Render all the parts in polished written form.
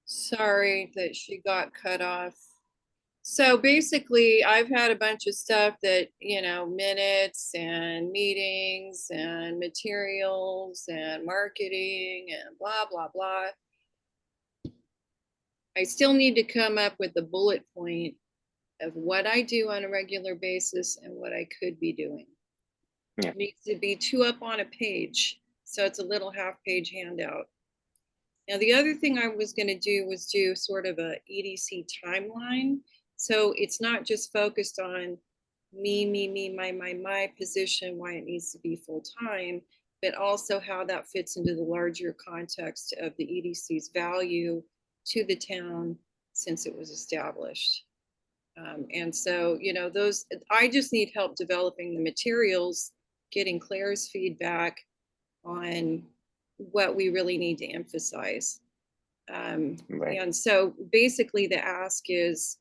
Sorry that she got cut off. So basically, I've had a bunch of stuff that, minutes and meetings and materials and marketing and blah, blah, blah. I still need to come up with a bullet point of what I do on a regular basis and what I could be doing. Yeah. It needs to be 2 up on a page. So it's a little half-page handout. Now, the other thing I was going to do was do sort of a EDC timeline. So it's not just focused on me, my position, why it needs to be full time, but also how that fits into the larger context of the EDC's value to the town since it was established. And so, I just need help developing the materials, getting Claire's feedback on what we really need to emphasize. Right. And so basically the ask is,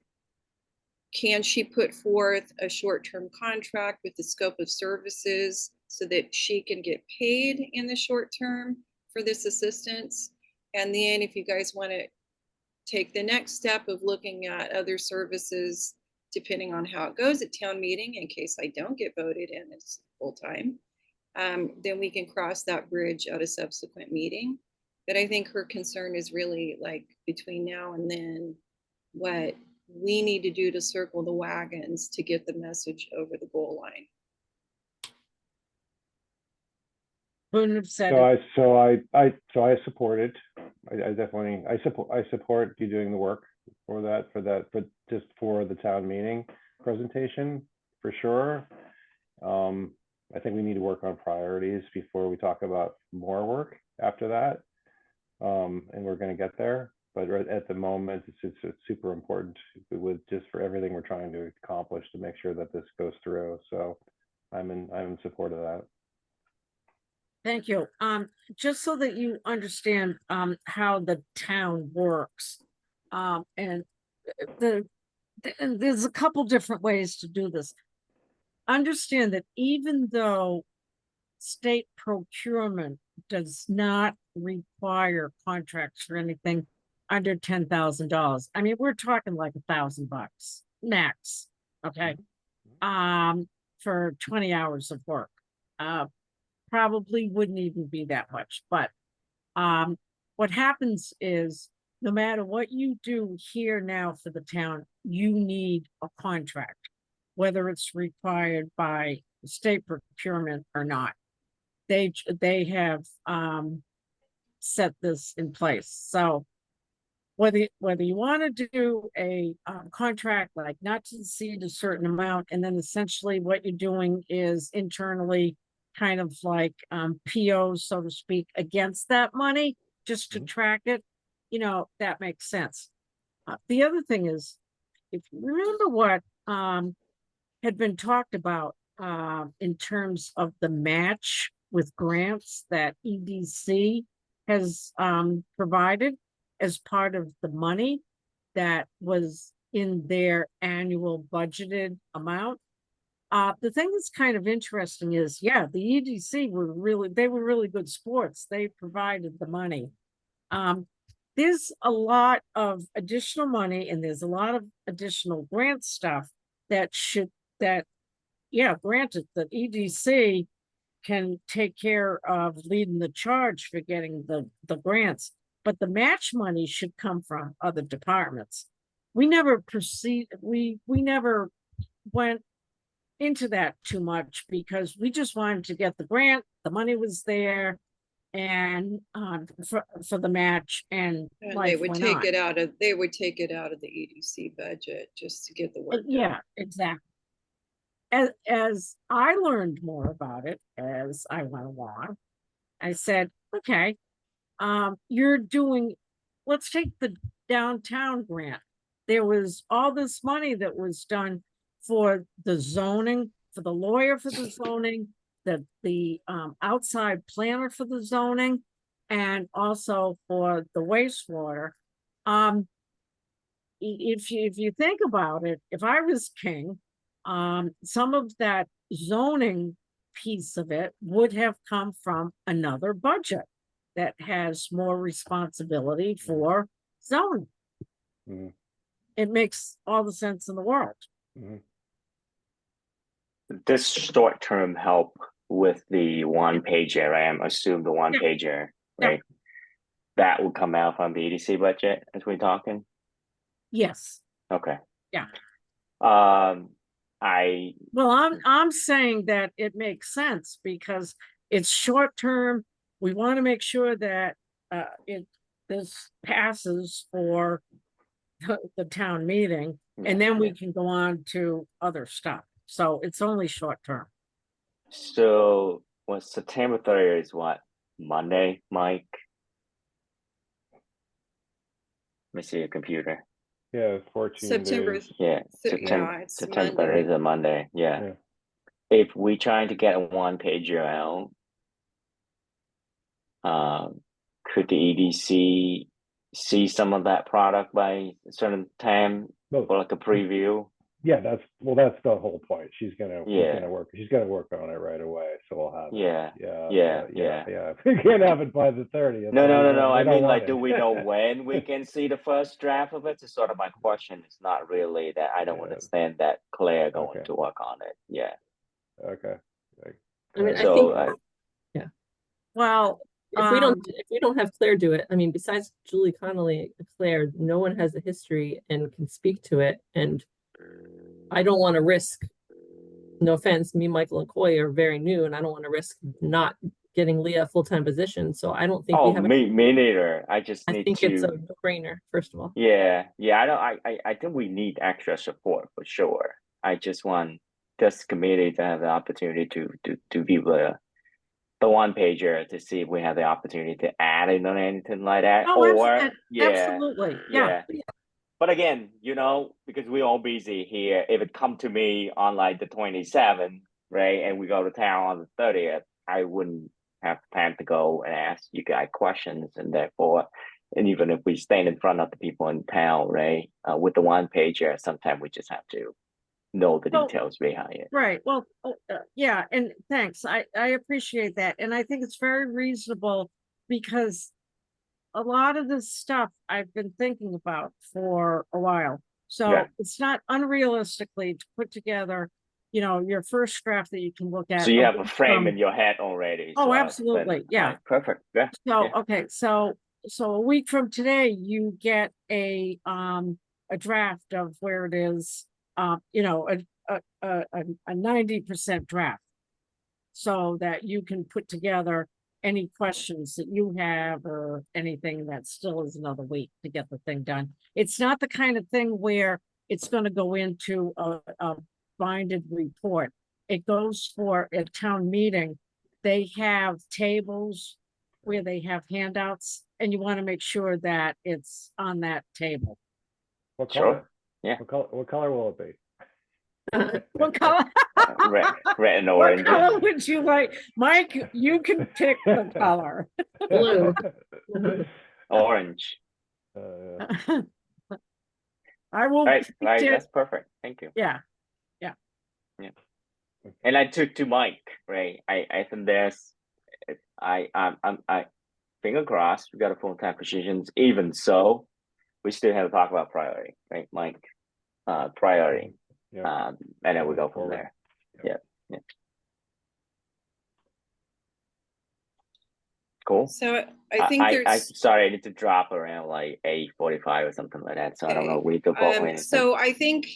can she put forth a short-term contract with the scope of services so that she can get paid in the short term for this assistance? And then if you guys want to take the next step of looking at other services, depending on how it goes at town meeting, in case I don't get voted in as full-time, then we can cross that bridge at a subsequent meeting. But I think her concern is really like between now and then, what we need to do to circle the wagons to get the message over the goal line. Wouldn't have said So it. I support it. I support you doing the work but just for the town meeting presentation for sure. I think we need to work on priorities before we talk about more work after that. And we're going to get there, but right at the moment it's super important with just for everything we're trying to accomplish to make sure that this goes through. So I'm in support of that. Thank you. Just so that you understand how the town works, and there's a couple different ways to do this. Understand that even though state procurement does not require contracts for anything under $10,000. I mean, we're talking like $1,000 max, okay? For 20 hours of work. Probably wouldn't even be that much, but what happens is no matter what you do here now for the town, you need a contract, whether it's required by state procurement or not. They have set this in place. So whether you want to do a contract like not to exceed a certain amount, and then essentially what you're doing is internally kind of like POs, so to speak, against that money, just to track it, that makes sense. The other thing is, if you remember what had been talked about in terms of the match with grants that EDC has provided as part of the money that was in their annual budgeted amount. The thing that's kind of interesting is, yeah, the EDC were really good sports. They provided the money. There's a lot of additional money and there's a lot of additional grant stuff granted, the EDC can take care of leading the charge for getting the grants, but the match money should come from other departments. We never went into that too much because we just wanted to get the grant. The money was there, and for the match, and they would take it out of the EDC budget just to get the work done. Yeah, exactly. As I learned more about it as I went along, I said, okay, let's take the downtown grant. There was all this money that was done for the zoning, for the lawyer for the zoning, the outside planner for the zoning, and also for the wastewater. If you think about it, if I was king, some of that zoning piece of it would have come from another budget that has more responsibility for zone. Mhm, It makes all the sense in the world. mhm. This short-term help with the one pager, I am assume the one Yeah. pager, Yeah. right? That would come out from the EDC budget as we're talking. Yes. Okay. Yeah. I Well, I'm saying that it makes sense because it's short term. We want to make sure that this passes for the town meeting, and then we can go on to other stuff. So it's only short term. so was September 30th is what? Monday, Mike? Let me see your computer. Yeah, it's 14 September, days. Yeah, yeah, it's September 30th Monday. is a Monday. Yeah. Yeah. If we trying to get a one pager out, could the EDC see some of that product by a certain time Well, for like a preview? yeah, that's the whole point. She's gonna Yeah. work on it right away. So we'll have Yeah. it. Yeah. We can't have it by the 30th. No. I mean, like, it. do we know when we can see the first draft of it? It's sort of my question. It's not really that I don't Yeah. understand that Claire going Okay. to work on it. Yeah. Okay. I mean, I So, think Well, if we don't have Claire do it, I mean, besides Julie Connolly, Claire, no one has the history and can speak to it. And I don't want to risk, no offense, me, Michael, and Coy are very new, and I don't want to risk not getting Leah a full-time position. So I don't think we have. me neither. I just I need think to. it's a no-brainer, first of all. Yeah. I don't. I think we need extra support for sure. I just want this committee to have the opportunity to view the one pager to see if we have the opportunity to add in on anything like that. oh, Or absolutely. Yeah. But again, because we're all busy here, if it come to me on like the 27th, right, and we go to town on the 30th, I wouldn't have time to go and ask you guys questions, and therefore, and even if we stand in front of the people in town, right, with the one pager, sometimes we just have to know the Well, details behind it. Right. Well, yeah, and thanks. I appreciate that. And I think it's very reasonable because a lot of this stuff I've been thinking about for a while. So Yeah. it's not unrealistically to put together, your first draft that you can look at. So you have a week frame from- in your head already. Oh, so absolutely. Yeah. right, perfect. Yeah. So, yeah. okay, so a week from today, you get a draft of where it is, a 90% draft. So that you can put together any questions that you have or anything that still is another week to get the thing done. It's not the kind of thing where it's gonna go into a binded report. It goes for a town meeting. They have tables where they have handouts, and you want to make sure that it's on that table. What color? Sure. Yeah. What color will it be? What color? Red and What orange. color would you like? Mike, you can pick the color. Blue. Orange. I will. Right. pick it. That's perfect. Thank you. Yeah. And I took to Mike, right? I think I finger crossed. We got a full-time positions. Even so, we still have to talk about priority, right, Mike? Priority. Yeah. And then we go from Forward. there. Yeah. Yeah. Cool. So I think there's. Sorry, I need to drop around like 8:45 or something like that. So I don't know. We could vote anything. So I think,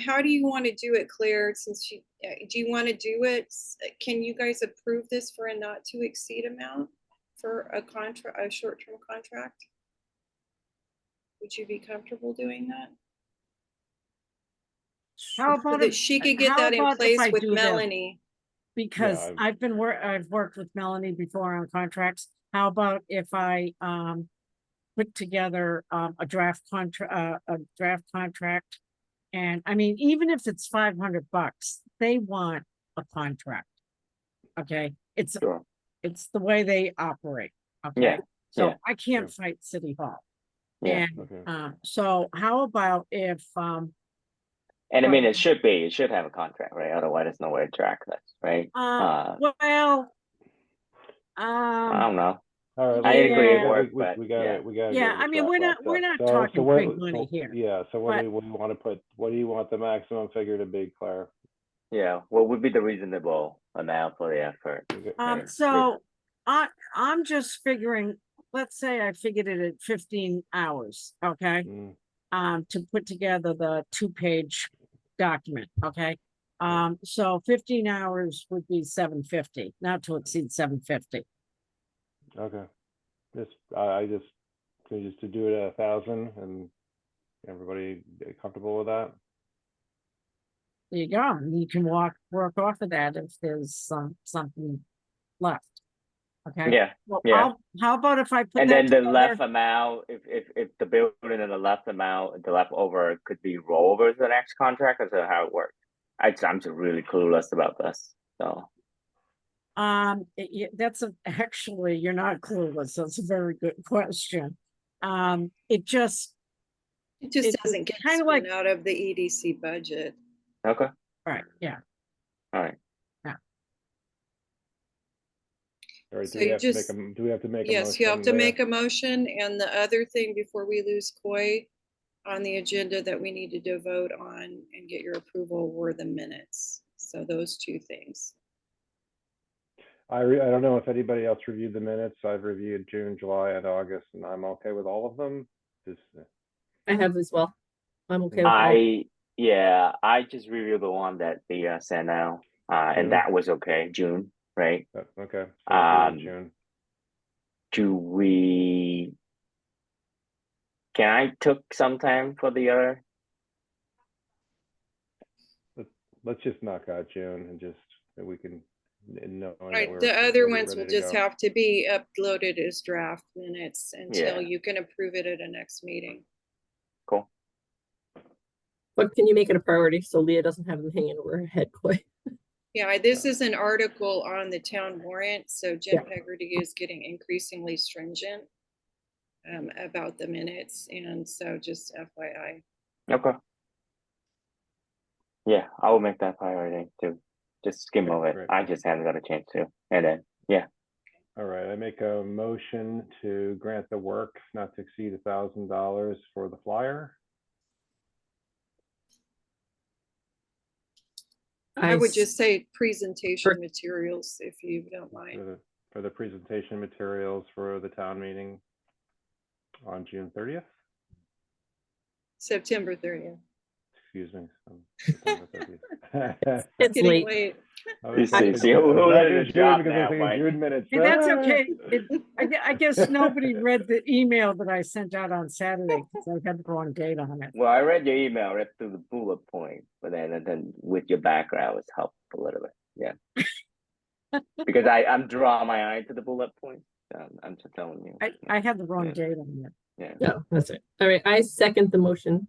how do you want to do it, Claire? Since do you want to do it? Can you guys approve this for a not to exceed amount for a short-term contract? Would you be comfortable doing that? How So about that if she could get how that in about if place I with do this? Melanie? Because Yeah, I've worked with Melanie before on contracts. How about if I put together a draft contract? And I mean, even if it's $500, they want a contract. Okay, it's Sure. it's the way they operate. Okay, Yeah, so yeah. I can't fight City Hall. Yeah. And Okay. so how about if And I mean, it should have a contract, right? Otherwise, there's no way to track this, right? well I don't know. All right. I let's- agree it we- worked, we- but we gotta, yeah. we gotta. Yeah, get this I mean, wrapped we're up. not So- talking so big what- money here. Yeah, so what but- do you want to put, what do you want the maximum figure to be, Claire? Yeah, what would be the reasonable amount for the effort? Right. So I'm just figuring, let's say I figured it at 15 hours, okay? Mm, To put together the 2-page document, okay? So 15 hours would be 750, not to exceed 750. Okay. I just, can you just to do it at 1,000 and everybody comfortable with that? There you go. And you can work off of that if there's something left. Okay. Yeah, Well, yeah. how about if I put and that then the together? left amount, if the building and the left amount, the leftover could be rollover to the next contract, or is that how it works? I'm just really clueless about this, so. Actually, you're not clueless. That's a very good question. It just, It just It's doesn't get kinda spent like- out of the EDC budget. Okay, right, yeah. all right. All right, So do we you have to make just- do we have to make a motion? Yes, you have to Leah? make a motion, and the other thing before we lose Coy on the agenda that we needed to vote on and get your approval were the minutes. So those two things. I don't know if anybody else reviewed the minutes. I've reviewed June, July, and August, and I'm okay with all of them. Just, I have as well. I'm okay with all. I just reviewed the one that they sent out, and Mhm. that was okay, June, right? okay. So we'll do Um, June. Do we? Can I took some time for the other? Let's just knock out June and just, that we can know. Right, the other ones will just have to be uploaded as draft minutes until Yeah. you can approve it at a next meeting. Cool. But can you make it a priority so Leah doesn't have them hanging over her head, Coy? Yeah, this is an article on the town warrant, so Jim Yeah. Hegarty is getting increasingly stringent about the minutes, and so just FYI. Okay. Yeah, I will make that priority too. Just skim over it. Great. I just haven't got a chance to, and then yeah. All right, I make a motion to grant the work not to exceed $1,000 for the flyer. I would s- just say presentation materials, if you don't mind. For the presentation materials for the town meeting on June 30th. September 30th. Excuse me. September 30th. It's Getting late. late. I was You thinking- see, I was who back did in the June job because I now, was thinking Mike? June minutes. Hey, that's Ah! okay. I guess nobody read the email that I sent out on Saturday, because I had the wrong date on it. Well, I read your email, read through the bullet point, but then with your background, it's helped a little bit. Yeah. Because I'm drawing my eye to the bullet point. I'm just telling you. I had the wrong Yeah. date on it. Yeah. No, that's it. All right, I second the motion.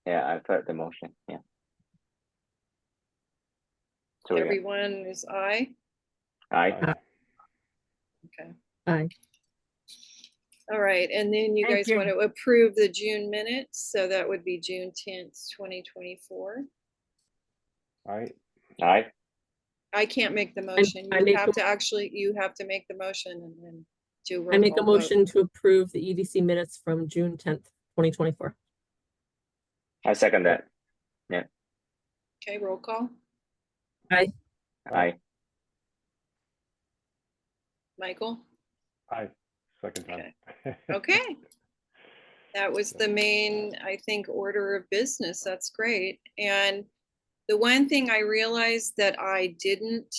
Yeah, I've heard the motion. Yeah. So yeah, Everyone is aye? I Okay. Aye. All right, and then you Thank guys you. want to approve the June minutes, so that would be June 10th, 2024. I I can't make the motion. I You make have a- to actually, you have to make the motion and then do. I roll make a call vote. motion to approve the EDC minutes from June 10th, 2024. second that. Okay, roll call. I Michael? second time. Okay. That was the main, I think, order of business. That's great. And the one thing I realized that I didn't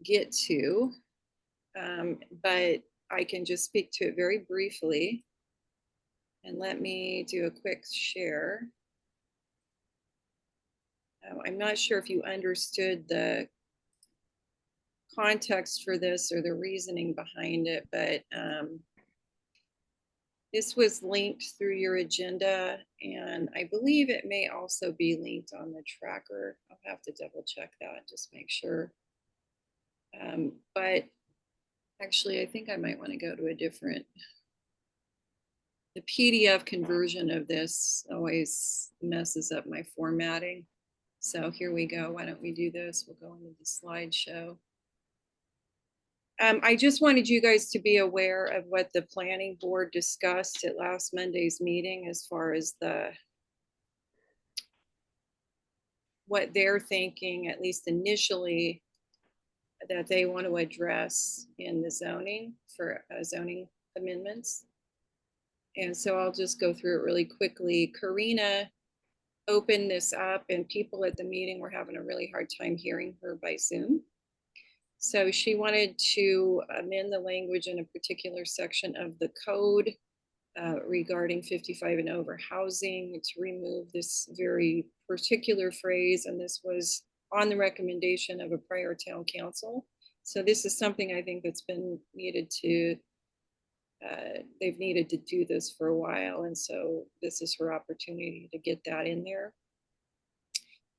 get to, but I can just speak to it very briefly. And let me do a quick share. I'm not sure if you understood the context for this or the reasoning behind it, but this was linked through your agenda, and I believe it may also be linked on the tracker. I'll have to double check that, just make sure. But actually, I think I might want to go to a different. The PDF conversion of this always messes up my formatting. So here we go. Why don't we do this? We'll go into the slideshow. I just wanted you guys to be aware of what the planning board discussed at last Monday's meeting as far as what they're thinking, at least initially, that they want to address in the zoning for zoning amendments. And so I'll just go through it really quickly. Karina opened this up and people at the meeting were having a really hard time hearing her by Zoom. So she wanted to amend the language in a particular section of the code regarding 55 and over housing to remove this very particular phrase. And this was on the recommendation of a prior town council. So this is something I think that's been needed to, they've needed to do this for a while. And so this is her opportunity to get that in there.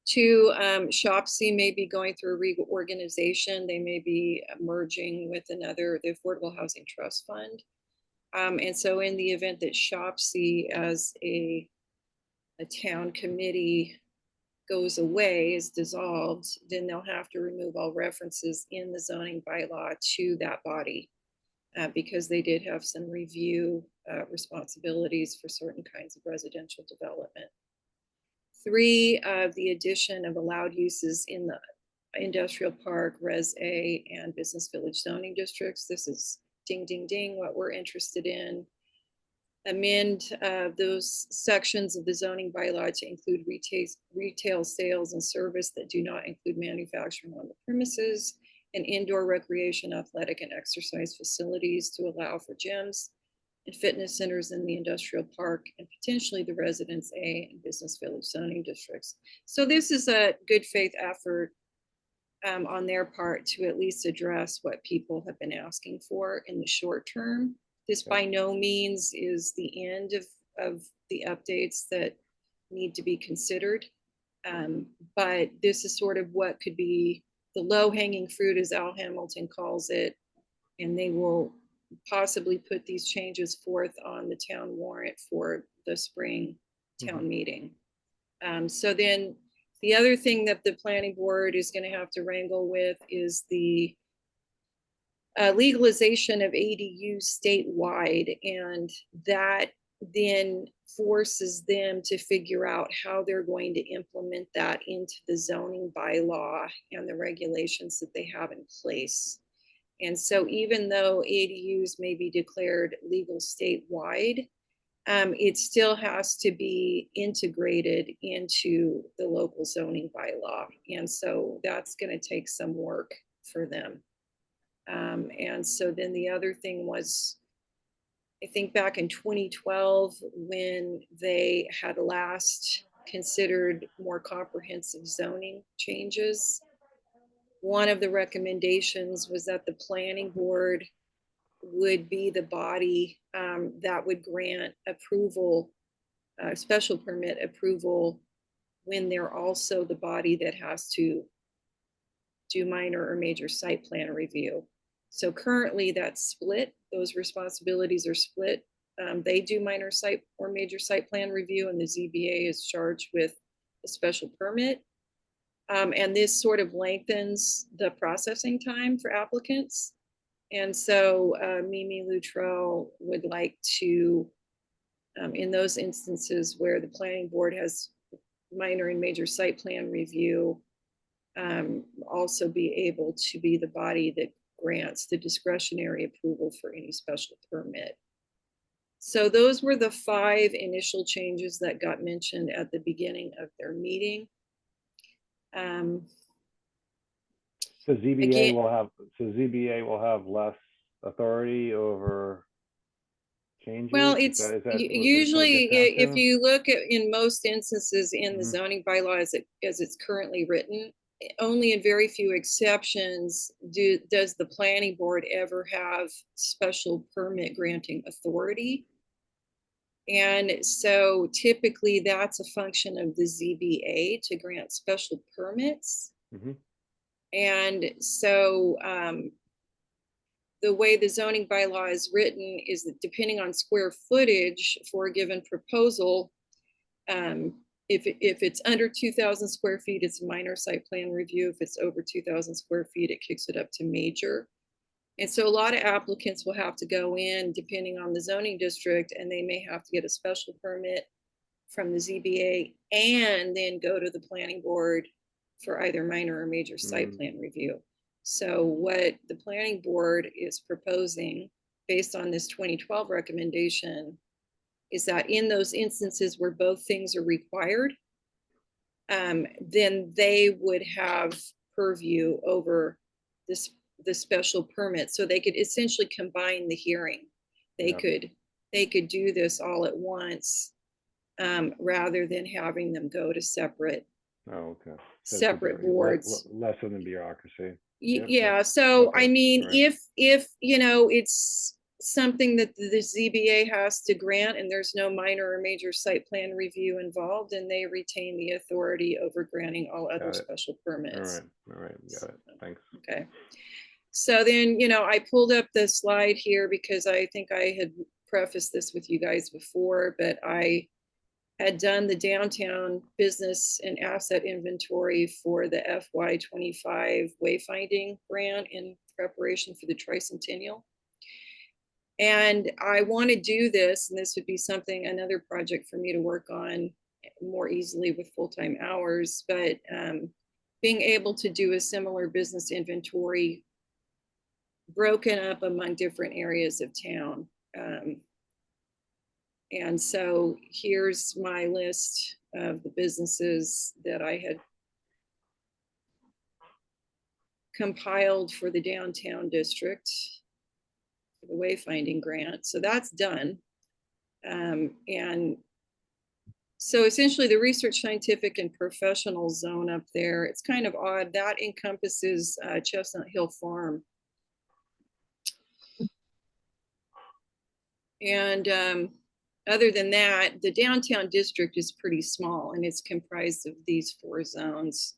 Two, ShopC may be going through a reorganization. They may be merging with another, the Affordable Housing Trust Fund. And so in the event that ShopC as a town committee goes away, is dissolved, then they'll have to remove all references in the zoning bylaw to that body because they did have some review responsibilities for certain kinds of residential development. Three, the addition of allowed uses in the industrial park, Res A, and business village zoning districts. This is ding, ding, ding, what we're interested in. Amend those sections of the zoning bylaw to include retail sales and service that do not include manufacturing on the premises, and indoor recreation, athletic, and exercise facilities to allow for gyms and fitness centers in the industrial park and potentially the Residence A and business village zoning districts. So this is a good faith effort on their part to at least address what people have been asking for in the short term. This by no means is the end of the updates that need to be considered. But this is sort of what could be the low-hanging fruit, as Al Hamilton calls it, and they will possibly put these changes forth on the town warrant for the spring town meeting. So then the other thing that the planning board is going to have to wrangle with is the legalization of ADUs statewide, and that then forces them to figure out how they're going to implement that into the zoning bylaw and the regulations that they have in place. And so even though ADUs may be declared legal statewide, it still has to be integrated into the local zoning bylaw. And so that's going to take some work for them. And so then the other thing was, I think back in 2012, when they had last considered more comprehensive zoning changes, one of the recommendations was that the planning board would be the body that would grant approval, special permit approval, when they're also the body that has to do minor or major site plan review. So currently that's split. Those responsibilities are split. They do minor site or major site plan review, and the ZBA is charged with a special permit. And this sort of lengthens the processing time for applicants. And so Mimi Luttrell would like to, in those instances where the planning board has minor and major site plan review, also be able to be the body that grants the discretionary approval for any special permit. So those were the 5 initial changes that got mentioned at the beginning of their meeting. So ZBA Again- will have less authority over changes? Well, Is it's that what it usually, gets down if to? you look at, in most instances in the Mhm. zoning bylaw as it's currently written, only in very few exceptions does the planning board ever have special permit granting authority. And so typically that's a function of the ZBA to grant special permits. Mhm. And so the way the zoning bylaw is written is that depending on square footage for a given proposal, if it's under 2,000 square feet, it's a minor site plan review. If it's over 2,000 square feet, it kicks it up to major. And so a lot of applicants will have to go in depending on the zoning district, and they may have to get a special permit from the ZBA and then go to the planning board for either minor or major site plan review. So what the planning board is proposing based on this 2012 recommendation is that in those instances where both things are required, then they would have purview over the special permit. So they could essentially combine the hearing. They could do this all at once, rather than having them go to separate Oh, okay. So it's separate boards. Less of the bureaucracy. Yeah, so Okay, I mean, right. if you know, it's something that the ZBA has to grant and there's no minor or major site plan review involved, and they retain the authority over granting all other Got it. special All permits. right, got it. Thanks. Okay. So then, you know, I pulled up the slide here because I think I had prefaced this with you guys before, but I had done the downtown business and asset inventory for the FY25 wayfinding grant in preparation for the tricentennial. And I want to do this, and this would be something, another project for me to work on more easily with full-time hours, but being able to do a similar business inventory broken up among different areas of town. And so here's my list of the businesses that I had compiled for the downtown district, for the wayfinding grant. So that's done. And so essentially the research, scientific, and professional zone up there, it's kind of odd. That encompasses Chestnut Hill Farm. And other than that, the downtown district is pretty small, and it's comprised of these 4 zones.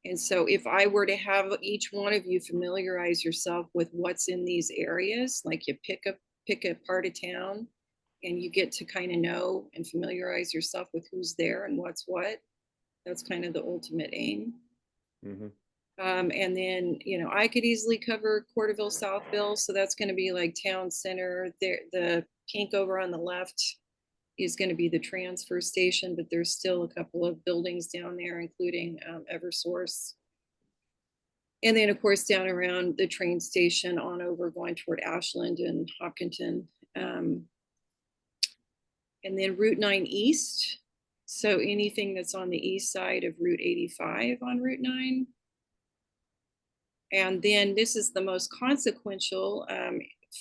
And so if I were to have each one of you familiarize yourself with what's in these areas, like you pick a part of town and you get to kind of know and familiarize yourself with who's there and what's what, that's kind of the ultimate aim. Mm-hmm. And then, you know, I could easily cover Corderville, Southville. So that's going to be like town center. There, the pink over on the left is going to be the transfer station, but there's still a couple of buildings down there, including Eversource. And then, of course, down around the train station on over going toward Ashland and Hopkinton. And then Route 9 East. So anything that's on the east side of Route 85 on Route 9. And then this is the most consequential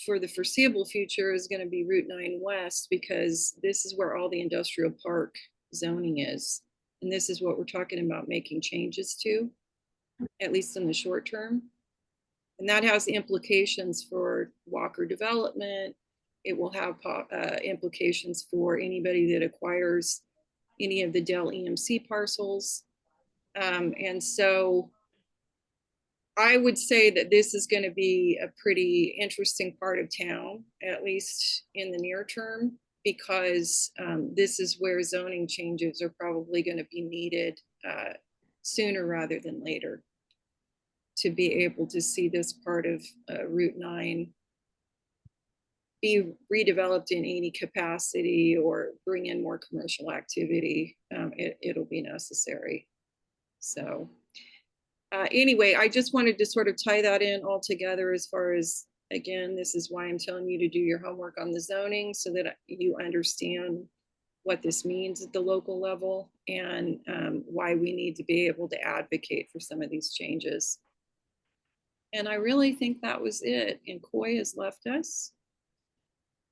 for the foreseeable future is going to be Route 9 West, because this is where all the industrial park zoning is. And this is what we're talking about making changes to, at least in the short term. And that has implications for Walker development. It will have implications for anybody that acquires any of the Dell EMC parcels. And so I would say that this is going to be a pretty interesting part of town, at least in the near term, because this is where zoning changes are probably going to be needed sooner rather than later to be able to see this part of Route 9 be redeveloped in any capacity or bring in more commercial activity. It'll be necessary. So anyway, I just wanted to sort of tie that in all together as far as, again, this is why I'm telling you to do your homework on the zoning so that you understand what this means at the local level and why we need to be able to advocate for some of these changes. And I really think that was it. And Coy has left us.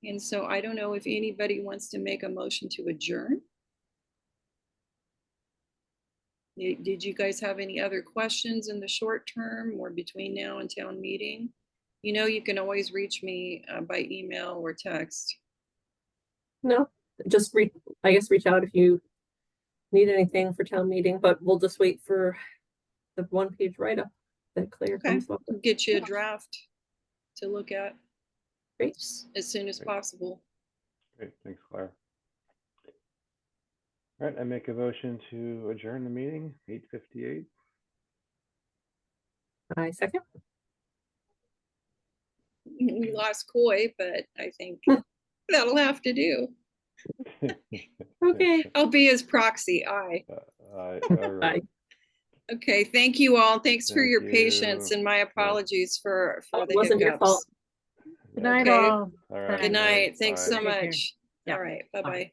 And so I don't know if anybody wants to make a motion to adjourn. Did you guys have any other questions in the short term or between now and town meeting? You know, you can always reach me by email or text. No, just I guess reach out if you need anything for town meeting, but we'll just wait for the 1-page write-up that Claire Okay, comes up with. get you a draft to look at. Great. As soon as Great. possible. Great, thanks, Claire. All right, I make a motion to adjourn the meeting, 8:58. I second. we lost Coy, but I think that'll have to do. Okay. I'll be his proxy. Aye. All Bye. right. Okay, thank you all. Thanks for Thank your patience you. and my apologies for It the wasn't your fault. hiccups. Good night, Okay. all. All right. Good night. Thanks Bye. so Take care. much. Yeah. All right. Bye-bye.